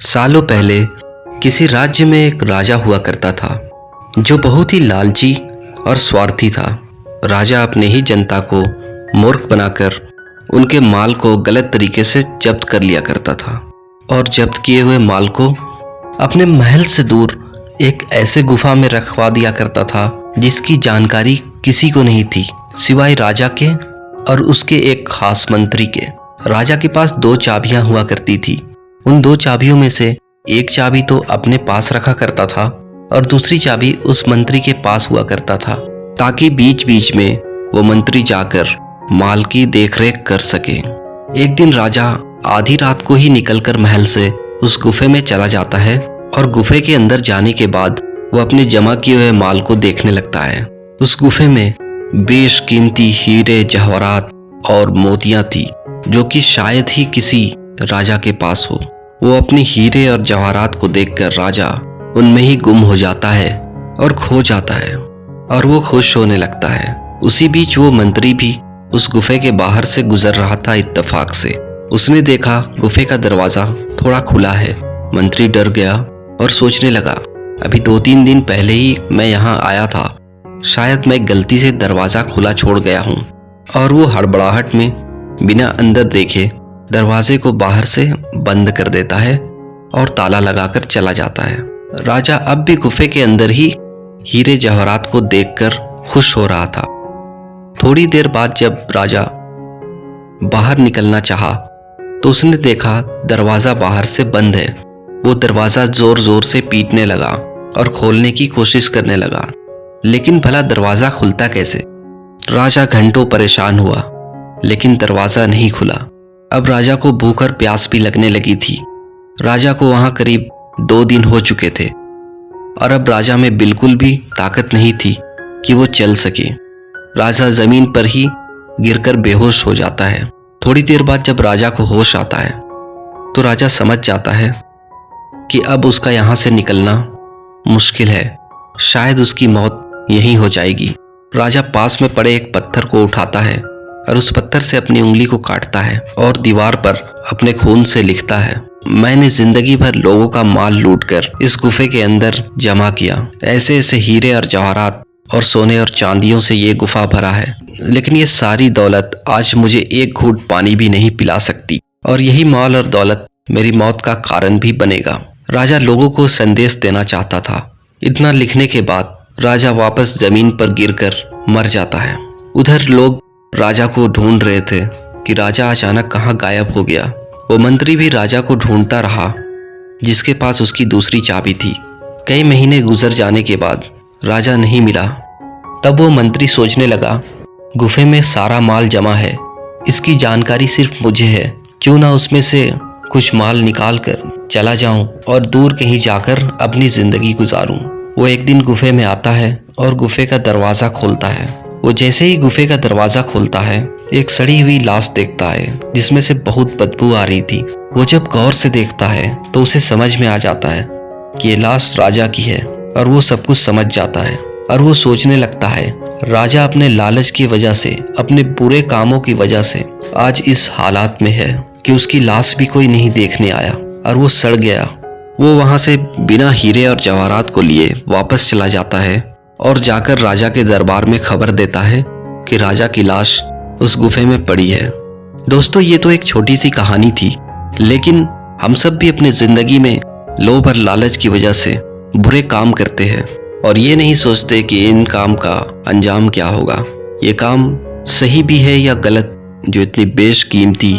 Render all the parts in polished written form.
सालों पहले किसी राज्य में एक राजा हुआ करता था जो बहुत ही लालची और स्वार्थी था। राजा अपने ही जनता को मूर्ख बनाकर उनके माल को गलत तरीके से जब्त कर लिया करता था और जब्त किए हुए माल को अपने महल से दूर एक ऐसे गुफा में रखवा दिया करता था जिसकी जानकारी किसी को नहीं थी सिवाय राजा के और उसके एक खास मंत्री के। राजा के पास 2 चाबियां हुआ करती थी। उन 2 चाबियों में से एक चाबी तो अपने पास रखा करता था और दूसरी चाबी उस मंत्री के पास हुआ करता था ताकि बीच बीच में वो मंत्री जाकर माल की देखरेख कर सके। एक दिन राजा आधी रात को ही निकलकर महल से उस गुफे में चला जाता है और गुफे के अंदर जाने के बाद वो अपने जमा किए हुए माल को देखने लगता है। उस गुफे में बेशकीमती हीरे जवाहरात और मोतियां थी जो कि शायद ही किसी राजा के पास हो। वो अपने हीरे और जवाहरात को देखकर राजा उनमें ही गुम हो जाता है और खो जाता है और वो खुश होने लगता है। उसी बीच वो मंत्री भी उस गुफे के बाहर से गुजर रहा था। इत्तेफाक से उसने देखा गुफे का दरवाजा थोड़ा खुला है। मंत्री डर गया और सोचने लगा, अभी 2-3 दिन पहले ही मैं यहाँ आया था, शायद मैं गलती से दरवाजा खुला छोड़ गया हूँ। और वो हड़बड़ाहट में बिना अंदर देखे दरवाजे को बाहर से बंद कर देता है और ताला लगाकर चला जाता है। राजा अब भी गुफे के अंदर ही हीरे जवाहरात को देखकर खुश हो रहा था। थोड़ी देर बाद जब राजा बाहर निकलना चाहा तो उसने देखा दरवाजा बाहर से बंद है। वो दरवाजा जोर जोर से पीटने लगा और खोलने की कोशिश करने लगा, लेकिन भला दरवाजा खुलता कैसे? राजा घंटों परेशान हुआ लेकिन दरवाजा नहीं खुला। अब राजा को भूख और प्यास भी लगने लगी थी। राजा को वहां करीब 2 दिन हो चुके थे और अब राजा में बिल्कुल भी ताकत नहीं थी कि वो चल सके। राजा जमीन पर ही गिरकर बेहोश हो जाता है। थोड़ी देर बाद जब राजा को होश आता है तो राजा समझ जाता है कि अब उसका यहाँ से निकलना मुश्किल है, शायद उसकी मौत यहीं हो जाएगी। राजा पास में पड़े एक पत्थर को उठाता है और उस पत्थर से अपनी उंगली को काटता है और दीवार पर अपने खून से लिखता है, मैंने जिंदगी भर लोगों का माल लूटकर इस गुफे के अंदर जमा किया। ऐसे ऐसे हीरे और जवाहरात और सोने और चांदियों से ये गुफा भरा है, लेकिन ये सारी दौलत आज मुझे एक घूंट पानी भी नहीं पिला सकती और यही माल और दौलत मेरी मौत का कारण भी बनेगा। राजा लोगों को संदेश देना चाहता था। इतना लिखने के बाद राजा वापस जमीन पर गिरकर मर जाता है। उधर लोग राजा को ढूंढ रहे थे कि राजा अचानक कहाँ गायब हो गया। वो मंत्री भी राजा को ढूंढता रहा जिसके पास उसकी दूसरी चाबी थी। कई महीने गुजर जाने के बाद राजा नहीं मिला। तब वो मंत्री सोचने लगा, गुफे में सारा माल जमा है, इसकी जानकारी सिर्फ मुझे है, क्यों ना उसमें से कुछ माल निकाल कर चला जाऊं और दूर कहीं जाकर अपनी जिंदगी गुजारूं। वो एक दिन गुफे में आता है और गुफे का दरवाजा खोलता है। वो जैसे ही गुफे का दरवाजा खोलता है एक सड़ी हुई लाश देखता है जिसमें से बहुत बदबू आ रही थी। वो जब गौर से देखता है तो उसे समझ में आ जाता है कि ये लाश राजा की है और वो सब कुछ समझ जाता है और वो सोचने लगता है, राजा अपने लालच की वजह से, अपने बुरे कामों की वजह से आज इस हालात में है कि उसकी लाश भी कोई नहीं देखने आया और वो सड़ गया। वो वहां से बिना हीरे और जवाहरात को लिए वापस चला जाता है और जाकर राजा के दरबार में खबर देता है कि राजा की लाश उस गुफे में पड़ी है। दोस्तों, ये तो एक छोटी सी कहानी थी, लेकिन हम सब भी अपने जिंदगी में लोभ और लालच की वजह से बुरे काम करते हैं और ये नहीं सोचते कि इन काम का अंजाम क्या होगा। ये काम सही भी है या गलत। जो इतनी बेशकीमती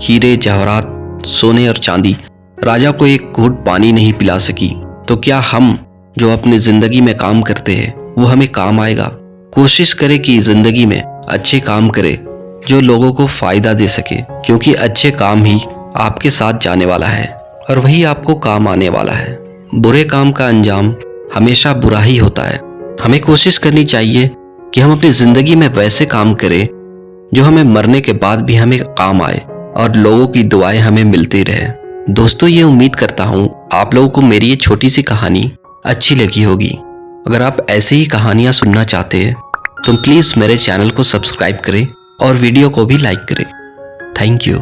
हीरे जवाहरात, सोने और चांदी राजा को एक घूंट पानी नहीं पिला सकी, तो क्या हम जो अपने जिंदगी में काम करते हैं वो हमें काम आएगा? कोशिश करें कि जिंदगी में अच्छे काम करें जो लोगों को फायदा दे सके, क्योंकि अच्छे काम ही आपके साथ जाने वाला है और वही आपको काम आने वाला है। बुरे काम का अंजाम हमेशा बुरा ही होता है। हमें कोशिश करनी चाहिए कि हम अपनी जिंदगी में वैसे काम करें जो हमें मरने के बाद भी हमें काम आए और लोगों की दुआएं हमें मिलती रहे। दोस्तों, ये उम्मीद करता हूँ आप लोगों को मेरी ये छोटी सी कहानी अच्छी लगी होगी। अगर आप ऐसे ही कहानियाँ सुनना चाहते हैं तो प्लीज़ मेरे चैनल को सब्सक्राइब करें और वीडियो को भी लाइक करें। Thank you.